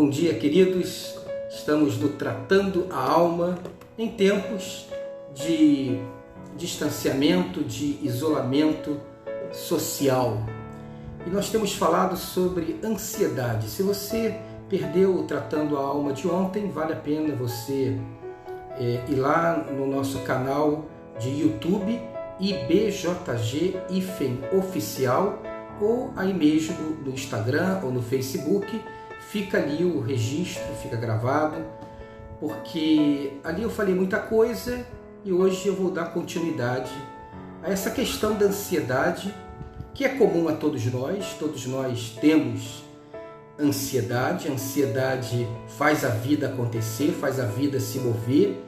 Bom dia, queridos. Estamos no Tratando a Alma em tempos de distanciamento, de isolamento social. E nós temos falado sobre ansiedade. Se você perdeu o Tratando a Alma de ontem, vale a pena você ir lá no nosso canal de YouTube, IBJG-Oficial, ou aí mesmo no Instagram ou no Facebook. Fica ali o registro, fica gravado, porque ali eu falei muita coisa e hoje eu vou dar continuidade a essa questão da ansiedade, que é comum a todos nós temos ansiedade. A ansiedade faz a vida acontecer, faz a vida se mover,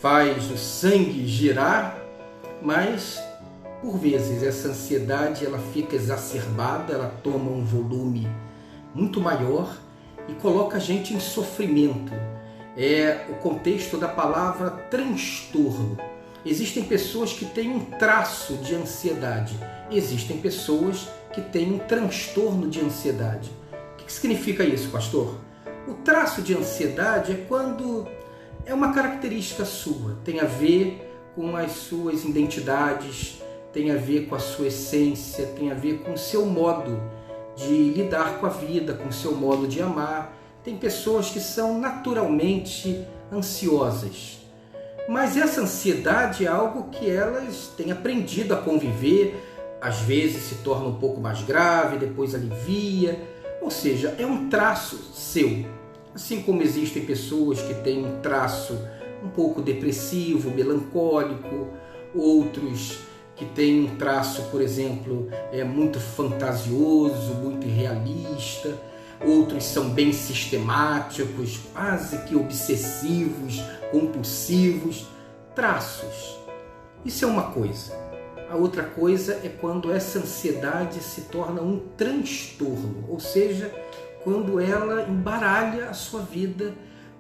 faz o sangue girar, mas por vezes essa ansiedade ela fica exacerbada, ela toma um volume muito maior e coloca a gente em sofrimento. É o contexto da palavra transtorno. Existem pessoas que têm um traço de ansiedade, existem pessoas que têm um transtorno de ansiedade. O que significa isso, pastor? O traço de ansiedade é quando é uma característica sua, tem a ver com as suas identidades, tem a ver com a sua essência, tem a ver com o seu modo de lidar com a vida, com o seu modo de amar. Tem pessoas que são naturalmente ansiosas, mas essa ansiedade é algo que elas têm aprendido a conviver, às vezes se torna um pouco mais grave, depois alivia, ou seja, é um traço seu. Assim como existem pessoas que têm um traço um pouco depressivo, melancólico, outros que têm um traço, por exemplo, muito fantasioso, muito irrealista, outros são bem sistemáticos, quase que obsessivos, compulsivos. Traços. Isso é uma coisa. A outra coisa é quando essa ansiedade se torna um transtorno, ou seja, quando ela embaralha a sua vida,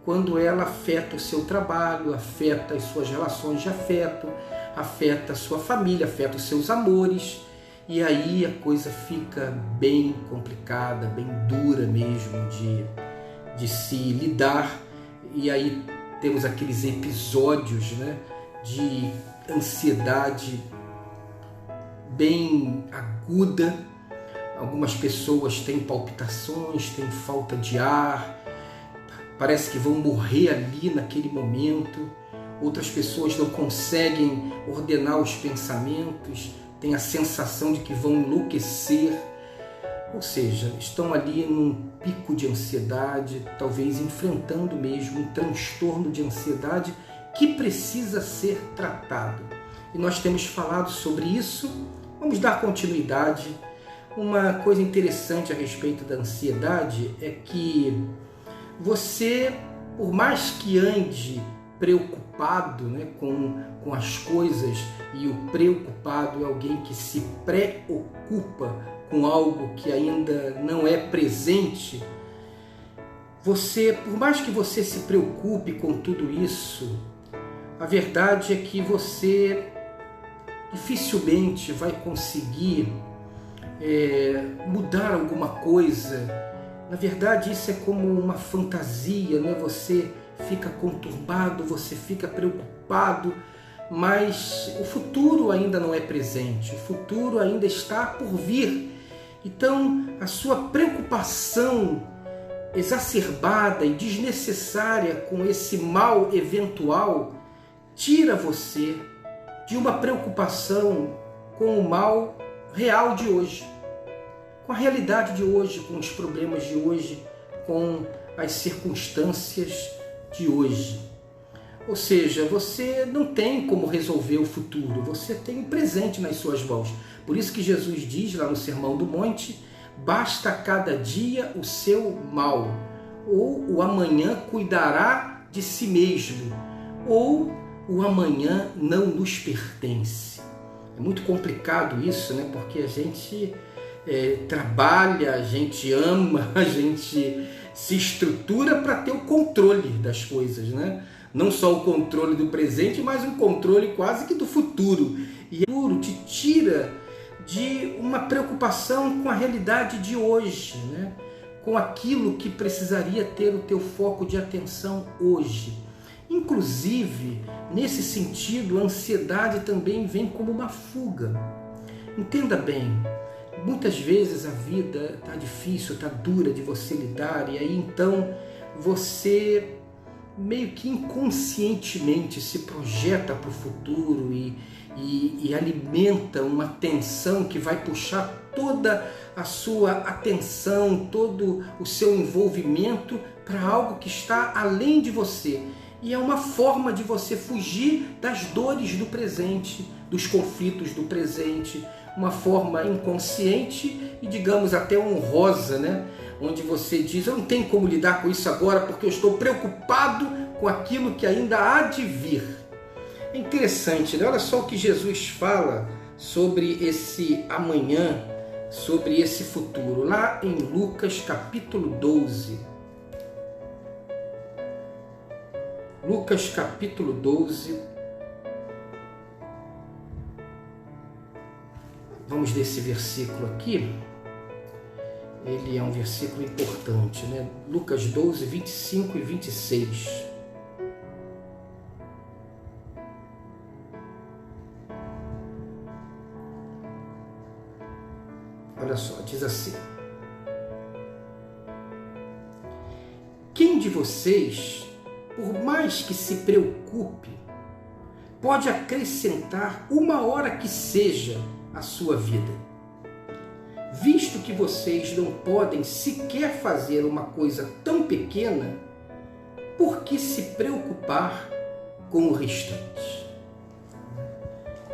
quando ela afeta o seu trabalho, afeta as suas relações de afeto, afeta a sua família, afeta os seus amores, e aí a coisa fica bem complicada, bem dura mesmo de se lidar, e aí temos aqueles episódios, de ansiedade bem aguda. Algumas pessoas têm palpitações, têm falta de ar, parece que vão morrer ali naquele momento. Outras pessoas não conseguem ordenar os pensamentos, têm a sensação de que vão enlouquecer. Ou seja, estão ali num pico de ansiedade, talvez enfrentando mesmo um transtorno de ansiedade que precisa ser tratado. E nós temos falado sobre isso. Vamos dar continuidade. Uma coisa interessante a respeito da ansiedade é que você, por mais que ande preocupado com as coisas, e o preocupado é alguém que se preocupa com algo que ainda não é presente, você, por mais que você se preocupe com tudo isso, a verdade é que você dificilmente vai conseguir mudar alguma coisa. Na verdade, isso é como uma fantasia, Você fica conturbado, você fica preocupado, mas o futuro ainda não é presente, o futuro ainda está por vir. Então, a sua preocupação exacerbada e desnecessária com esse mal eventual tira você de uma preocupação com o mal real de hoje, com a realidade de hoje, com os problemas de hoje, com as circunstâncias de hoje. Ou seja, você não tem como resolver o futuro, você tem o presente nas suas mãos. Por isso que Jesus diz lá no Sermão do Monte: basta cada dia o seu mal, ou o amanhã cuidará de si mesmo, ou o amanhã não nos pertence. É muito complicado isso, Porque a gente trabalha, a gente ama, a gente se estrutura para ter o controle das coisas, Não só o controle do presente, mas um controle quase que do futuro. E o futuro te tira de uma preocupação com a realidade de hoje, com aquilo que precisaria ter o teu foco de atenção hoje. Inclusive, nesse sentido, a ansiedade também vem como uma fuga. Entenda bem, muitas vezes a vida está difícil, está dura de você lidar, e aí então você meio que inconscientemente se projeta para o futuro e alimenta uma tensão que vai puxar toda a sua atenção, todo o seu envolvimento para algo que está além de você. E é uma forma de você fugir das dores do presente, dos conflitos do presente, uma forma inconsciente e, digamos, até honrosa, né? Onde você diz, eu não tenho como lidar com isso agora porque eu estou preocupado com aquilo que ainda há de vir. É interessante, né? Olha só o que Jesus fala sobre esse amanhã, sobre esse futuro, lá em Lucas capítulo 12. Lucas capítulo 12. Vamos ler esse versículo aqui. Ele é um versículo importante, né? Lucas 12, 25 e 26. Olha só, diz assim: quem de vocês, por mais que se preocupe, pode acrescentar uma hora que seja à sua vida? Visto que vocês não podem sequer fazer uma coisa tão pequena, por que se preocupar com o restante?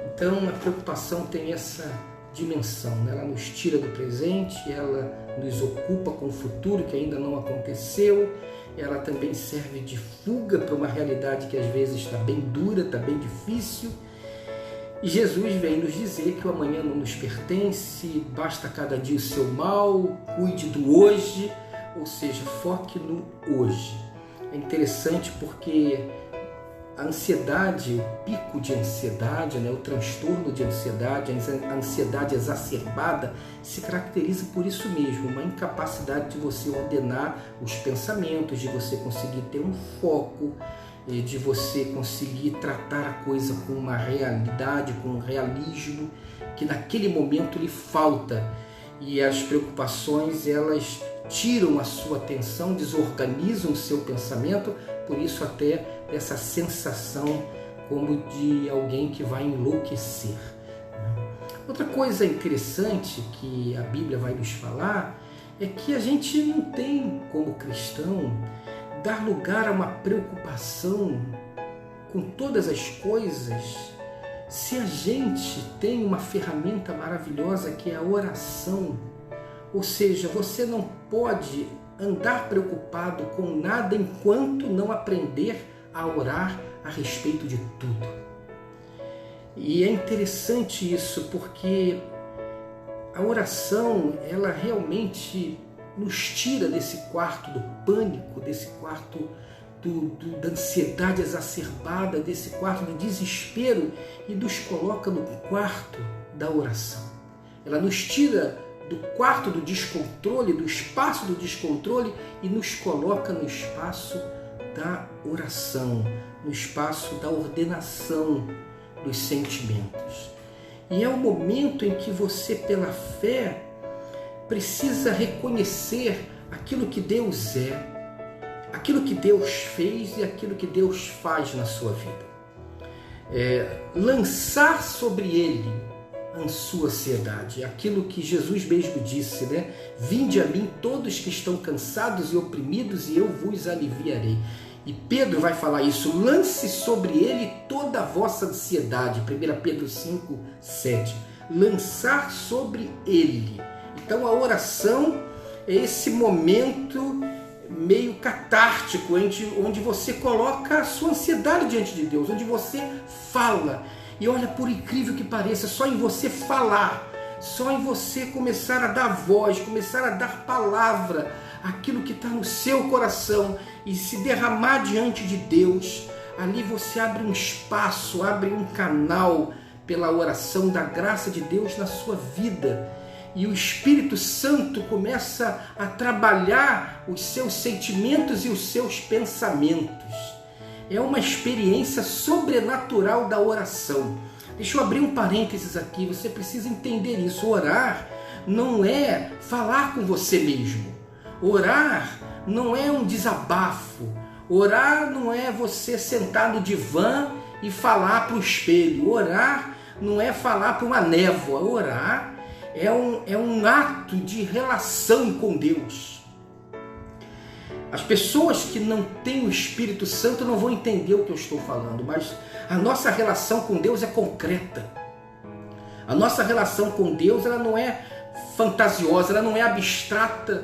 Então a preocupação tem essa dimensão, né? Ela nos tira do presente, ela nos ocupa com o futuro que ainda não aconteceu, ela também serve de fuga para uma realidade que às vezes está bem dura, está bem difícil. E Jesus vem nos dizer que o amanhã não nos pertence, basta cada dia o seu mal, cuide do hoje, ou seja, foque no hoje. É interessante porque a ansiedade, o pico de ansiedade, né, o transtorno de ansiedade, a ansiedade exacerbada, se caracteriza por isso mesmo, uma incapacidade de você ordenar os pensamentos, de você conseguir ter um foco, de você conseguir tratar a coisa com uma realidade, com um realismo que naquele momento lhe falta. E as preocupações, elas tiram a sua atenção, desorganizam o seu pensamento, por isso até essa sensação como de alguém que vai enlouquecer. Outra coisa interessante que a Bíblia vai nos falar é que a gente não tem, como cristão, dar lugar a uma preocupação com todas as coisas se a gente tem uma ferramenta maravilhosa que é a oração. Ou seja, você não pode andar preocupado com nada enquanto não aprender a orar a respeito de tudo. E é interessante isso porque a oração, ela realmente nos tira desse quarto do pânico, desse quarto da ansiedade exacerbada, desse quarto do desespero e nos coloca no quarto da oração. Ela nos tira do quarto do descontrole, do espaço do descontrole e nos coloca no espaço da oração, no espaço da ordenação dos sentimentos. E é o momento em que você, pela fé, precisa reconhecer aquilo que Deus é, aquilo que Deus fez e aquilo que Deus faz na sua vida. Lançar sobre Ele a sua ansiedade, aquilo que Jesus mesmo disse, né? Vinde a mim todos que estão cansados e oprimidos e eu vos aliviarei. E Pedro vai falar isso, lance sobre Ele toda a vossa ansiedade, 1 Pedro 5, 7. Lançar sobre Ele. Então a oração é esse momento meio catártico, onde você coloca a sua ansiedade diante de Deus, onde você fala. E olha, por incrível que pareça, só em você falar, só em você começar a dar voz, começar a dar palavra, aquilo que está no seu coração e se derramar diante de Deus, ali você abre um espaço, abre um canal pela oração da graça de Deus na sua vida. e o Espírito Santo começa a trabalhar os seus sentimentos e os seus pensamentos. É uma experiência sobrenatural da oração. Deixa eu abrir um parênteses aqui, você precisa entender isso. Orar não é falar com você mesmo. Orar não é um desabafo. Orar não é você sentar no divã e falar para o espelho. Orar não é falar para uma névoa. Orar é um ato de relação com Deus. As pessoas que não têm o Espírito Santo não vão entender o que eu estou falando, mas a nossa relação com Deus é concreta. A nossa relação com Deus, ela não é fantasiosa, ela não é abstrata.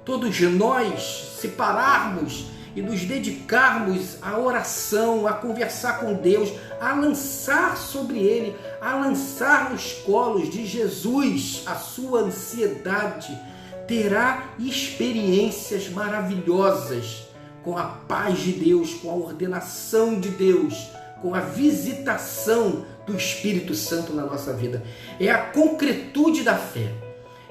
Todos nós, se pararmos e nos dedicarmos à oração, a conversar com Deus, a lançar sobre Ele, a lançar nos colos de Jesus a sua ansiedade, terá experiências maravilhosas com a paz de Deus, com a ordenação de Deus, com a visitação do Espírito Santo na nossa vida. É a concretude da fé.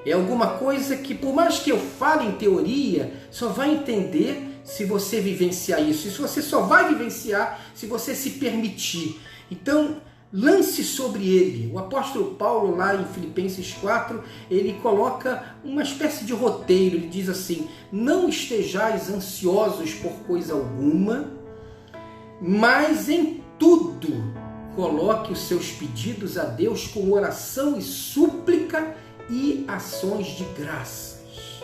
É alguma coisa que, por mais que eu fale em teoria, só vai entender se você vivenciar isso. Isso você só vai vivenciar se você se permitir. Então, lance sobre ele. O apóstolo Paulo, lá em Filipenses 4, ele coloca uma espécie de roteiro. Ele diz assim: não estejais ansiosos por coisa alguma, mas em tudo coloque os seus pedidos a Deus com oração e súplica e ações de graças.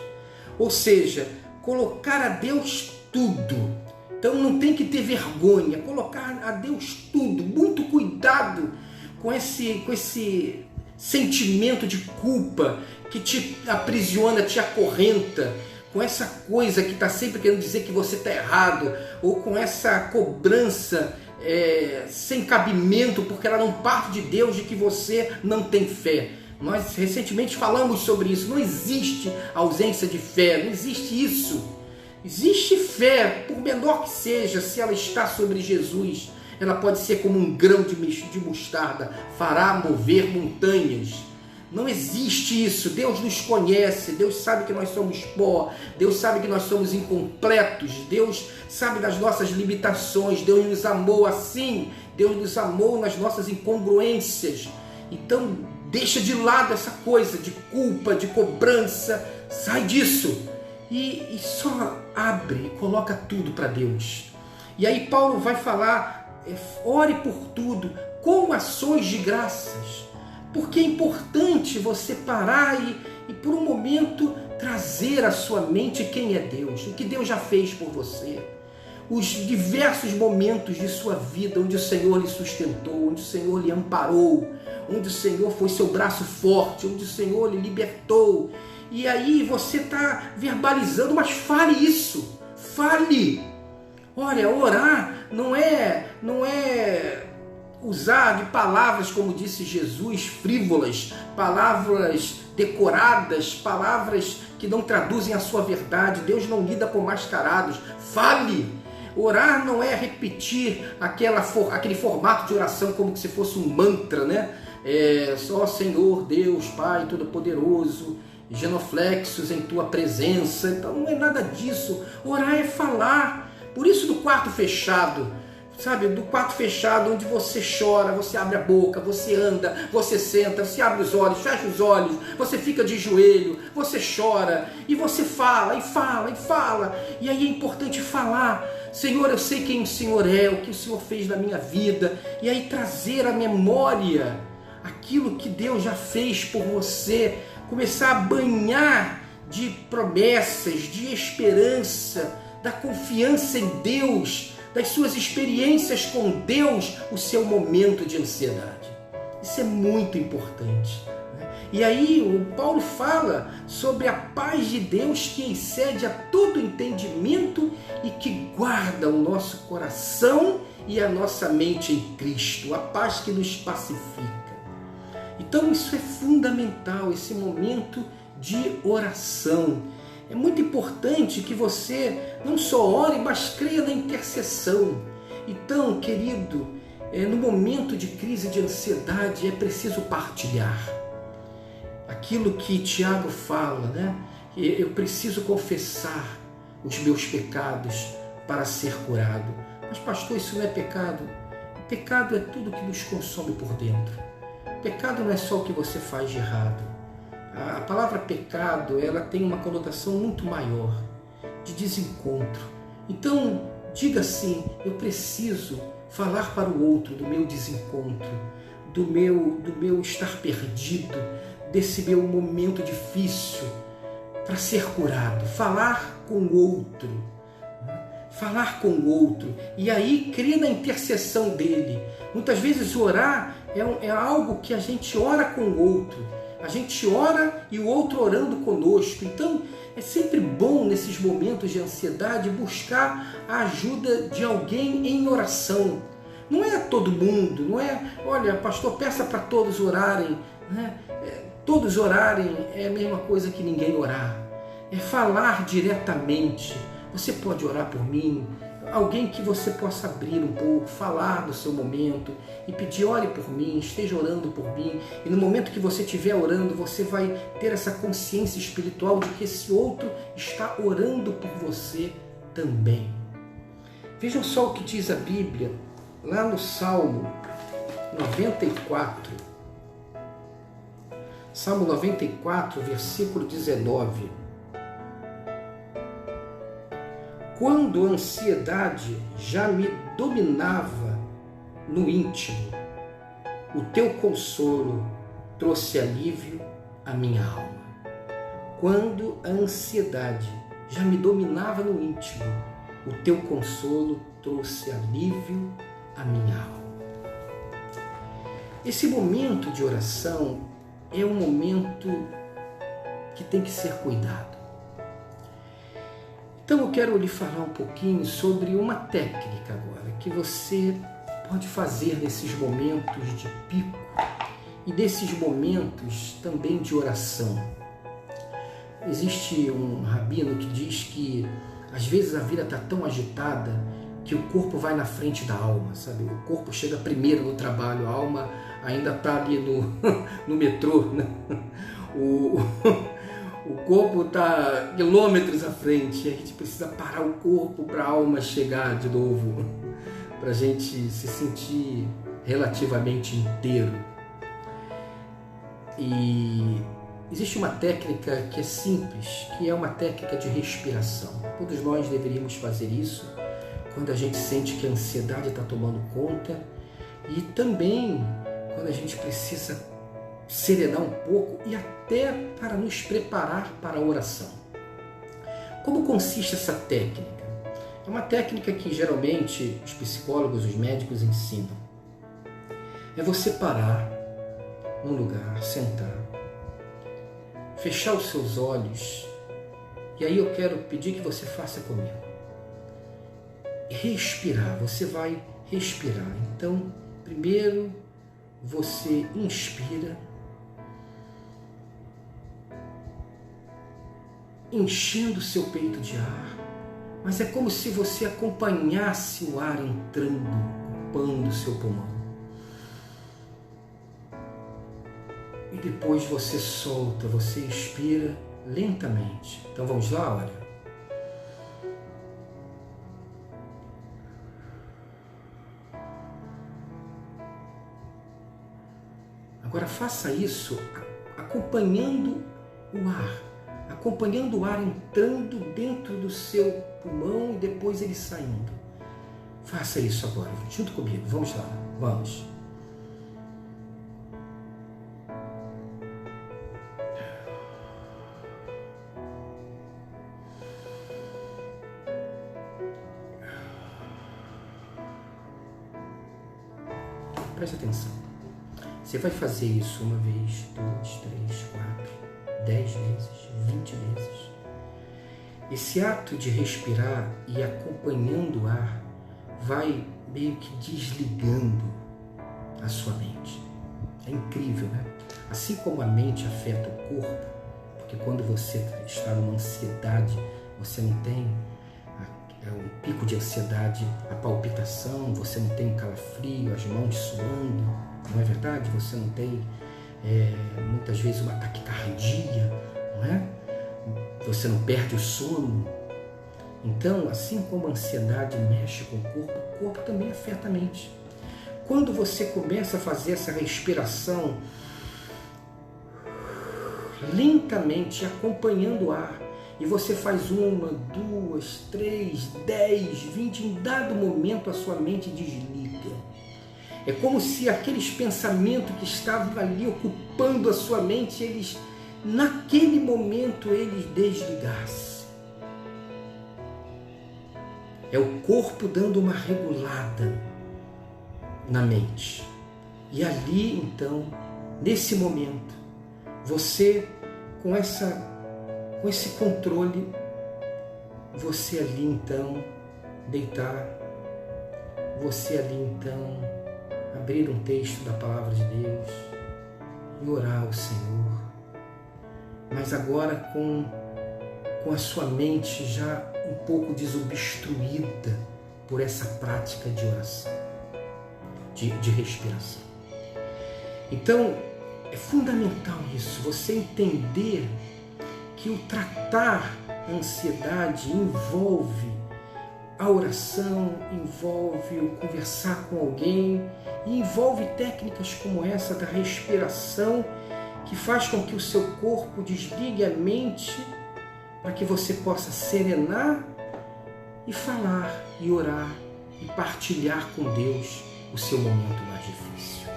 Ou seja, colocar a Deus tudo. Então não tem que ter vergonha, colocar a Deus tudo. Muito cuidado com esse sentimento de culpa que te aprisiona, te acorrenta, com essa coisa que está sempre querendo dizer que você está errado, ou com essa cobrança sem cabimento, porque ela não parte de Deus, de que você não tem fé. Nós recentemente falamos sobre isso. Não existe ausência de fé, não existe isso. Existe fé, por menor que seja, se ela está sobre Jesus, ela pode ser como um grão de mostarda, fará mover montanhas. Não existe isso. Deus nos conhece, Deus sabe que nós somos pó, Deus sabe que nós somos incompletos, Deus sabe das nossas limitações, Deus nos amou assim, Deus nos amou nas nossas incongruências. Então, deixa de lado essa coisa de culpa, de cobrança, sai disso. E só abre e coloca tudo para Deus. E aí Paulo vai falar, ore por tudo, com ações de graças. Porque é importante você parar e por um momento trazer à sua mente quem é Deus, o que Deus já fez por você. Os diversos momentos de sua vida onde o Senhor lhe sustentou, onde o Senhor lhe amparou, onde o Senhor foi seu braço forte, onde o Senhor lhe libertou. E aí você está verbalizando, mas fale isso, fale. Olha, orar não é usar de palavras, como disse Jesus, frívolas, palavras decoradas, palavras que não traduzem a sua verdade. Deus não lida com mascarados. Fale. Orar não é repetir aquele formato de oração como se fosse um mantra, né? Só Senhor, Deus, Pai Todo-Poderoso, genuflexos em tua presença. Então não é nada disso. Orar é falar. Por isso do quarto fechado, sabe? Do quarto fechado, onde você chora, você abre a boca, você anda, você senta, você abre os olhos, fecha os olhos, você fica de joelho, você chora e você fala, e fala, e fala. E aí é importante falar: Senhor, eu sei quem o Senhor é, o que o Senhor fez na minha vida. E aí trazer à memória aquilo que Deus já fez por você. Começar a banhar de promessas, de esperança, da confiança em Deus, das suas experiências com Deus, o seu momento de ansiedade. Isso é muito importante. E aí o Paulo fala sobre a paz de Deus que excede a todo entendimento e que guarda o nosso coração e a nossa mente em Cristo, a paz que nos pacifica. Então isso é fundamental, esse momento de oração. É muito importante que você não só ore, mas creia na intercessão. Então, querido, no momento de crise de ansiedade é preciso partilhar. aquilo que Tiago fala, né? Eu preciso confessar os meus pecados para ser curado. Mas pastor, isso não é pecado. Pecado é tudo que nos consome por dentro. Pecado não é só o que você faz de errado. A palavra pecado, ela tem uma conotação muito maior, de desencontro. Então, diga assim: eu preciso falar para o outro do meu desencontro, do meu estar perdido, desse meu momento difícil, para ser curado. Falar com o outro. Falar com o outro. E aí, crer na intercessão dele. Muitas vezes orar é algo que a gente ora com o outro. A gente ora e o outro orando conosco. Então, é sempre bom nesses momentos de ansiedade buscar a ajuda de alguém em oração. Não é todo mundo, não é, olha, pastor, peça para todos orarem, né? Todos orarem é a mesma coisa que ninguém orar. É falar diretamente. Você pode orar por mim, alguém que você possa abrir um pouco, falar no seu momento e pedir: ore por mim, esteja orando por mim. E no momento que você estiver orando, você vai ter essa consciência espiritual de que esse outro está orando por você também. Vejam só o que diz a Bíblia lá no Salmo 94. Salmo 94, versículo 19. Quando a ansiedade já me dominava no íntimo, o teu consolo trouxe alívio à minha alma. Quando a ansiedade já me dominava no íntimo, o teu consolo trouxe alívio à minha alma. Esse momento de oração é um momento que tem que ser cuidado. Então eu quero lhe falar um pouquinho sobre uma técnica agora que você pode fazer nesses momentos de pico e desses momentos também de oração. Existe um rabino que diz que às vezes a vida está tão agitada que o corpo vai na frente da alma, sabe? O corpo chega primeiro no trabalho, a alma ainda está ali no metrô, né? O corpo está quilômetros à frente e a gente precisa parar o corpo para a alma chegar de novo, para a gente se sentir relativamente inteiro. E existe uma técnica que é simples, que é uma técnica de respiração. Todos nós deveríamos fazer isso quando a gente sente que a ansiedade está tomando conta e também quando a gente precisa serenar um pouco e até para nos preparar para a oração. Como consiste essa técnica? É uma técnica que geralmente os psicólogos, os médicos ensinam. É você parar num lugar, sentar, fechar os seus olhos e aí eu quero pedir que você faça comigo. Respirar, você vai respirar. Então, primeiro você inspira, enchendo o seu peito de ar, mas é como se você acompanhasse o ar entrando, ocupando o seu pulmão. E depois você solta, você expira lentamente. Então vamos lá, olha. Agora faça isso acompanhando o ar. Acompanhando o ar entrando dentro do seu pulmão e depois ele saindo. Faça isso agora, junto comigo. Vamos lá, vamos. Preste atenção. Você vai fazer isso uma vez, 2, 3, 4, 10 vezes, 20 vezes. Esse ato de respirar e acompanhando o ar vai meio que desligando a sua mente. É incrível, né? Assim como a mente afeta o corpo, porque quando você está numa ansiedade, você não tem um pico de ansiedade, a palpitação, você não tem um calafrio, as mãos suando, não é verdade? Você não tem muitas vezes uma taquicardia, não é? Você não perde o sono. Então, assim como a ansiedade mexe com o corpo também afeta a mente. Quando você começa a fazer essa respiração lentamente, acompanhando o ar, e você faz 1, 2, 3, 10, 20, em dado momento a sua mente desliga. É como se aqueles pensamentos que estavam ali ocupando a sua mente, naquele momento eles desligassem. É o corpo dando uma regulada na mente. E ali, então, nesse momento, você, com esse controle, você ali, então, deitar, você ali, então, abrir um texto da Palavra de Deus e orar ao Senhor. Mas agora com a sua mente já um pouco desobstruída por essa prática de oração, de respiração. Então, é fundamental isso, você entender que o tratar a ansiedade envolve a oração, envolve o conversar com alguém, e envolve técnicas como essa da respiração, que faz com que o seu corpo desligue a mente para que você possa serenar e falar, e orar, e partilhar com Deus o seu momento mais difícil.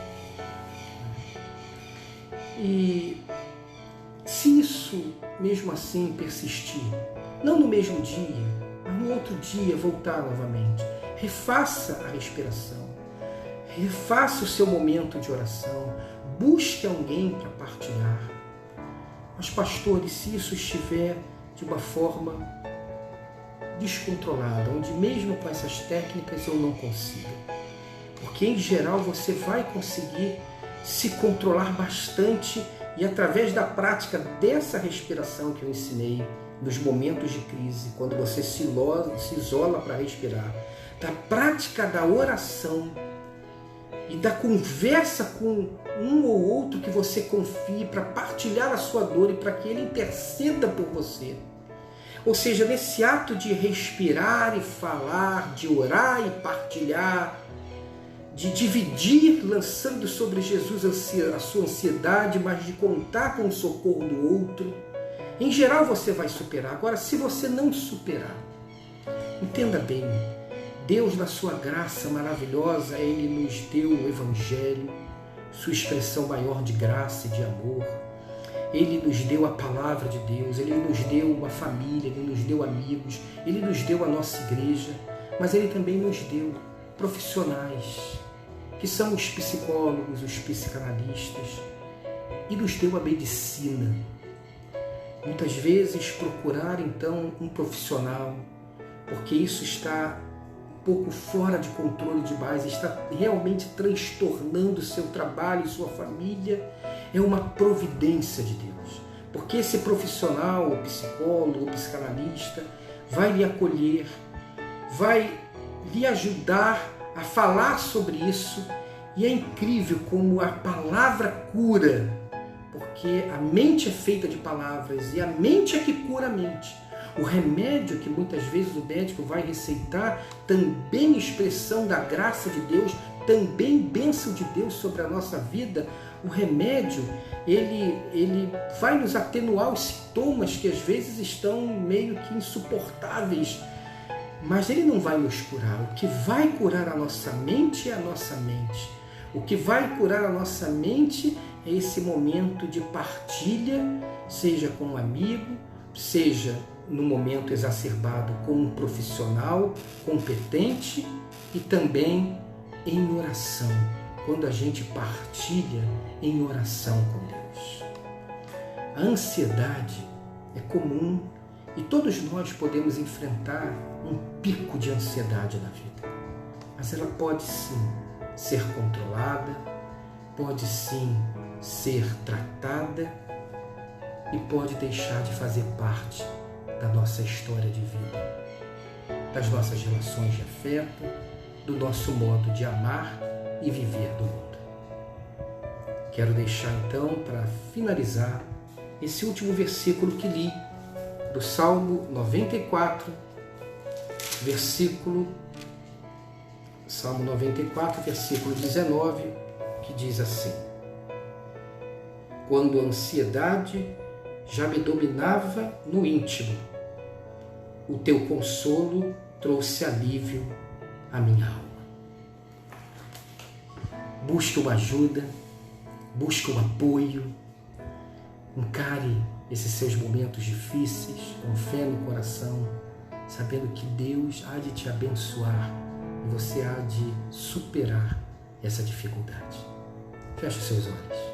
E se isso, mesmo assim, persistir, não no mesmo dia, mas no outro dia voltar novamente, refaça a respiração, refaça o seu momento de oração, busque alguém para partilhar. Mas, pastores, se isso estiver de uma forma descontrolada, onde mesmo com essas técnicas eu não consigo, porque em geral você vai conseguir se controlar bastante, e através da prática dessa respiração que eu ensinei nos momentos de crise, quando você se isola para respirar, da prática da oração e da conversa com um ou outro que você confie para partilhar a sua dor e para que ele interceda por você. Ou seja, nesse ato de respirar e falar, de orar e partilhar, de dividir, lançando sobre Jesus a sua ansiedade, mas de contar com o socorro do outro, em geral você vai superar. Agora, se você não superar, entenda bem, Deus, na sua graça maravilhosa, Ele nos deu o Evangelho, sua expressão maior de graça e de amor. Ele nos deu a palavra de Deus, Ele nos deu uma família, Ele nos deu amigos, Ele nos deu a nossa igreja, mas Ele também nos deu profissionais, que são os psicólogos, os psicanalistas, e nos deu a medicina. Muitas vezes procurar então um profissional, porque isso está um pouco fora de controle demais, está realmente transtornando o seu trabalho e sua família, é uma providência de Deus. Porque esse profissional, o psicólogo, o psicanalista, vai lhe acolher, vai lhe ajudar a falar sobre isso, e é incrível como a palavra cura, porque a mente é feita de palavras e a mente é que cura a mente. O remédio que muitas vezes o médico vai receitar, também expressão da graça de Deus, também bênção de Deus sobre a nossa vida. O remédio, ele vai nos atenuar os sintomas que às vezes estão meio que insuportáveis, mas ele não vai nos curar. O que vai curar a nossa mente é a nossa mente. O que vai curar a nossa mente é esse momento de partilha, seja com um amigo, seja no momento exacerbado com um profissional competente, e também em oração, quando a gente partilha em oração com Deus. A ansiedade é comum e todos nós podemos enfrentar um pico de ansiedade na vida, mas ela pode sim ser controlada, pode sim ser tratada e pode deixar de fazer parte da nossa história de vida, das nossas relações de afeto, do nosso modo de amar e viver do mundo. Quero deixar então, para finalizar, esse último versículo que li, do Salmo 94, Salmo 94, versículo 19, que diz assim: quando a ansiedade já me dominava no íntimo, o teu consolo trouxe alívio à minha alma. Busque uma ajuda, busque um apoio, encare esses seus momentos difíceis com fé no coração, sabendo que Deus há de te abençoar e você há de superar essa dificuldade. Feche os seus olhos.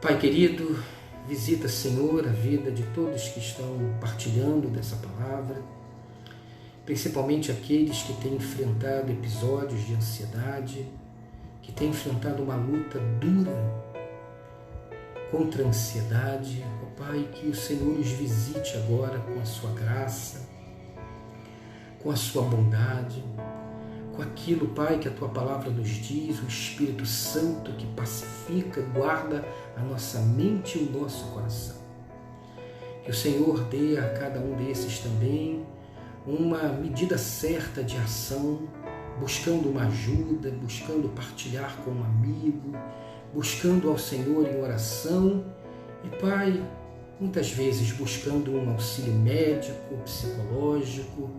Pai querido, visita, Senhor, a vida de todos que estão partilhando dessa palavra, principalmente aqueles que têm enfrentado episódios de ansiedade, que têm enfrentado uma luta dura contra a ansiedade. Ó Pai, que o Senhor os visite agora com a sua graça, com a sua bondade, com aquilo, Pai, que a Tua Palavra nos diz, o Espírito Santo que pacifica, guarda a nossa mente e o nosso coração. Que o Senhor dê a cada um desses também uma medida certa de ação, buscando uma ajuda, buscando partilhar com um amigo, buscando ao Senhor em oração e, Pai, muitas vezes buscando um auxílio médico, psicológico,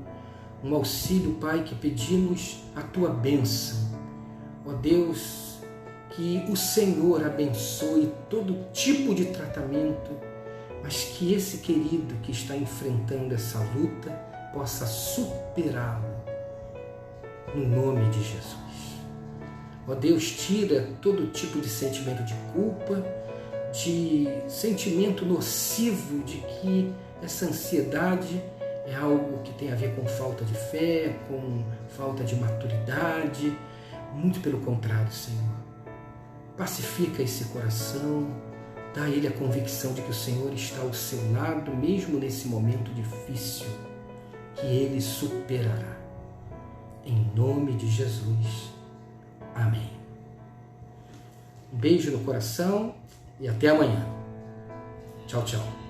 um auxílio, Pai, que pedimos a Tua bênção. Ó Deus, que o Senhor abençoe todo tipo de tratamento, mas que esse querido que está enfrentando essa luta possa superá-lo, no nome de Jesus. Ó Deus, tira todo tipo de sentimento de culpa, de sentimento nocivo de que essa ansiedade é algo que tem a ver com falta de fé, com falta de maturidade. Muito pelo contrário, Senhor. Pacifica esse coração, dá a ele a convicção de que o Senhor está ao seu lado, mesmo nesse momento difícil, que ele superará. Em nome de Jesus. Amém. Um beijo no coração e até amanhã. Tchau, tchau.